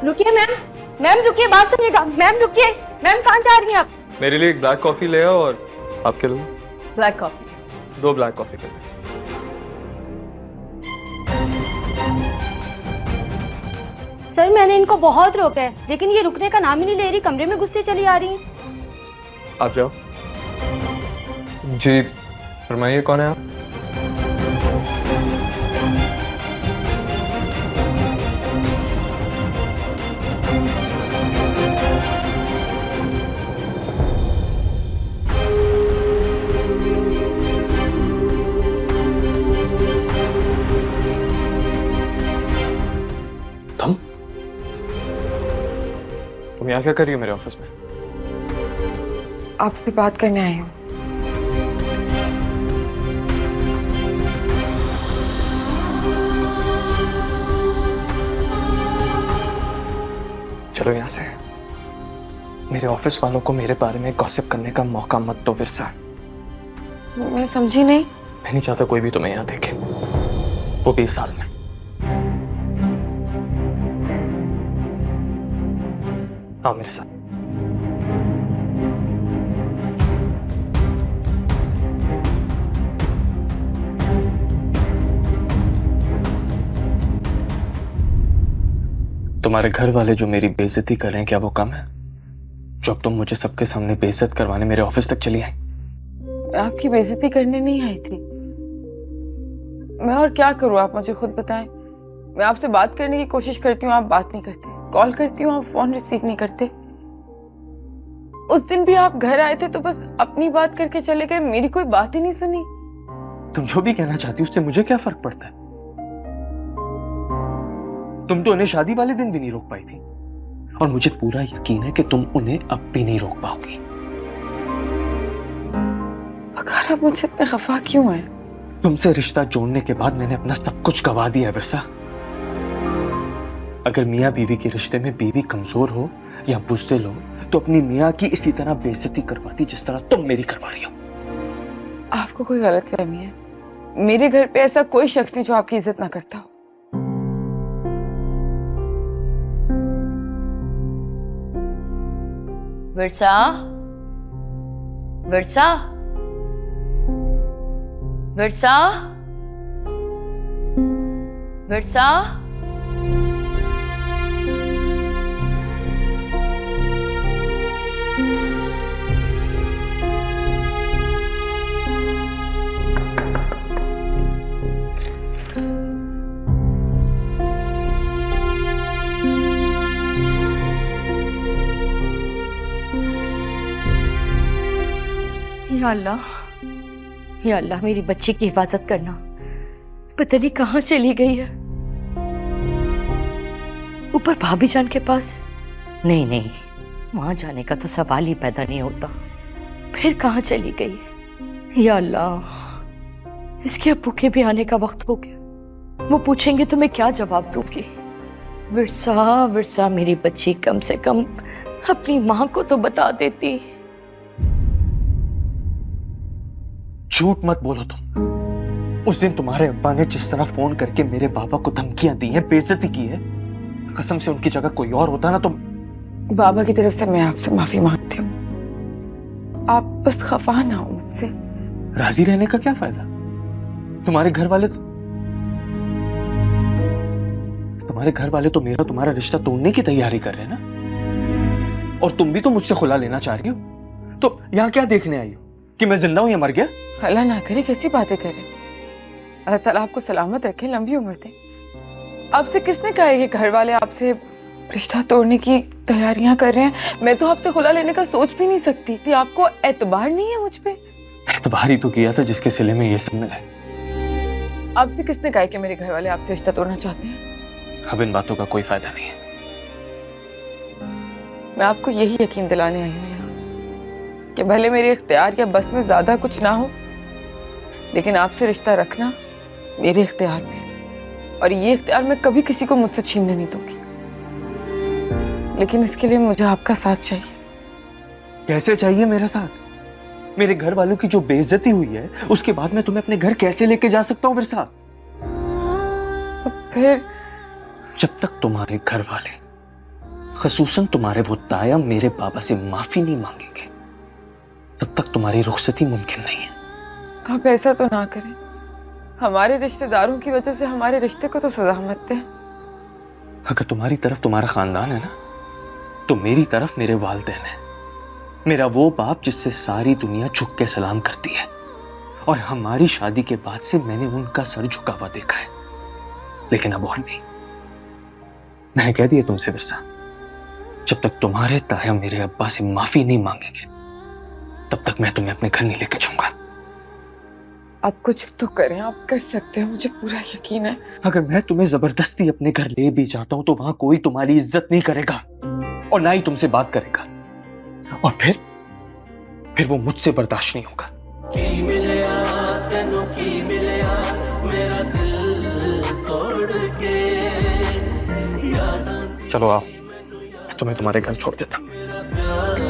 रुकिए ma'am, ma'am रुकिए, बात सुनिएगा। मैम रुकिए, मैम कहाँ जा रही हैं आप? मेरे लिए एक ब्लैक कॉफी ले आओ और आपके लिए ब्लैक कॉफी। 2 ब्लैक कॉफी कर दो। सर मैंने इनको बहुत रोका है, लेकिन ये रुकने का नाम ही नहीं ले रही, कमरे में घुसती चली आ रही हैं। आप जाओ। जी फरमाइए, कौन है आप? तुम यहाँ क्या कर रही हो मेरे ऑफिस में? आपसे बात करने आई हूँ। चलो यहाँ से। मेरे ऑफिस वालों को मेरे बारे में गॉसिप करने का मौका मत दो विरसा। मैं समझी नहीं। मैं नहीं चाहता कोई भी तुम्हें यहाँ देखे, वो भी इस साल में। आओ मेरे साथ। तुम्हारे घर वाले जो मेरी बेइज्जती कर रहे हैं, क्या वो कम है? जो अब तुम मुझे सबके सामने बेइज्जत करवाने मेरे ऑफिस तक चली आई। मैं आपकी बेइज्जती करने नहीं आई थी। मैं और क्या करूँ, आप मुझे खुद बताएं। मैं आपसे बात करने की कोशिश करती हूँ, आप बात नहीं करते। कॉल करती हूँ, आप फोन रिसीव नहीं करते। उस दिन भी आप घर आए थे तो बस अपनी बात करके चले गए, मेरी कोई बात ही नहीं सुनी। तुम जो भी कहना चाहती हो उससे मुझे क्या फर्क पड़ता है? तुम तो उन्हें शादी वाले दिन भी नहीं रोक पाई थी, और मुझे पूरा यकीन है कि तुम उन्हें अब भी नहीं रोक पाओगी। अगर आप मुझसे इतने खफा क्यों हैं? तुमसे रिश्ता जोड़ने के बाद मैंने अपना सब कुछ गवा दिया विरसा। अगर मियाँ बीवी के रिश्ते में बीवी कमजोर हो या बुज़दिल हो तो अपनी मियाँ की इसी तरह बेइज्जती करवाती जिस तरह तुम मेरी करवा रही हो। आपको कोई गलतफहमी है। मेरे घर पे ऐसा कोई शख्स नहीं जो आपकी इज्जत ना करता हो। विरसा, विरसा, विरसा, विरसा। या अल्लाह, या अल्लाह मेरी बच्ची की हिफाजत करना। पता नहीं कहाँ चली गई है। ऊपर भाभी जान के पास? नहीं नहीं, वहां जाने का तो सवाल ही पैदा नहीं होता। फिर कहाँ चली गई है? या अल्लाह, इसके अब्बू के भी आने का वक्त हो गया। वो पूछेंगे तो मैं क्या जवाब दूंगी? विरसा, विरसा मेरी बच्ची कम से कम अपनी माँ को तो बता देती। झूठ मत बोलो तुम। उस दिन तुम्हारे अब्बा ने जिस तरह फोन करके मेरे बाबा को धमकियां दी हैं, बेइज्जती की है, कसम से उनकी जगह कोई और होता ना तो। बाबा की तरफ से मैं आपसे माफी मांगती हूँ। आप बस खफा ना हो मुझसे। राजी रहने का क्या फायदा? तुम्हारे घर वाले तो मेरा तुम्हारा रिश्ता तोड़ने की तैयारी कर रहे हैं ना। और तुम भी तो मुझसे खुला लेना चाह रही हो। तो यहाँ क्या देखने आई हो कि मैं जिंदा हूं या मर गया? अल्लाह ना करे कैसी बातें करें। अल्लाह ताला आपको सलामत रखे, लंबी उम्र दे। आपसे किसने कहा है कि घर वाले आपसे रिश्ता तोड़ने की तैयारियां कर रहे हैं? मैं तो आपसे खुला लेने का सोच भी नहीं सकती थी। आपको एतबार नहीं है मुझ पे? एतबार ही तो किया था जिसके सिले में ये सब मिला है। आपसे किसने कहा कि मेरे घर वाले आपसे रिश्ता तोड़ना चाहते हैं? अब इन बातों का कोई फायदा नहीं है। मैं आपको यही यकीन दिलाने आई हूँ यहाँ कि भले मेरे इख्तियार या बस में ज्यादा कुछ ना हो, लेकिन आपसे रिश्ता रखना मेरे इख्तियार में है। और ये इख्तियार मैं कभी किसी को मुझसे छीनने नहीं दूंगी। लेकिन इसके लिए मुझे आपका साथ चाहिए। कैसे चाहिए मेरा साथ? मेरे घर वालों की जो बेइज्जती हुई है उसके बाद मैं तुम्हें अपने घर कैसे लेके जा सकता हूँ विरसा? फिर जब तक तुम्हारे घर वाले, खसूसन तुम्हारे वो ताया मेरे बाबा से माफी नहीं मांगेंगे, तब तक तुम्हारी रुखसती मुमकिन नहीं है। आप ऐसा तो ना करें। हमारे रिश्तेदारों की वजह से हमारे रिश्ते को तो सजा मत दें। अगर तुम्हारी तरफ तुम्हारा खानदान है ना, तो मेरी तरफ मेरे वालिदैन है। मेरा वो बाप जिससे सारी दुनिया झुक के सलाम करती है, और हमारी शादी के बाद से मैंने उनका सर झुका हुआ देखा है। लेकिन अब और नहीं। मैंने कह दिया तुमसे विरसा, जब तक तुम्हारे ताया मेरे अब्बा से माफी नहीं मांगेंगे, तब तक मैं तुम्हें अपने घर नहीं लेके जाऊंगा। आप कुछ तो करें, आप कर सकते हैं, मुझे पूरा यकीन है। अगर मैं तुम्हें जबरदस्ती अपने घर ले भी जाता हूं तो वहां कोई तुम्हारी इज्जत नहीं करेगा और ना ही तुमसे बात करेगा, और फिर वो मुझसे बर्दाश्त नहीं होगा। चलो आओ, मैं तुम्हें तुम्हारे घर छोड़ देता हूं।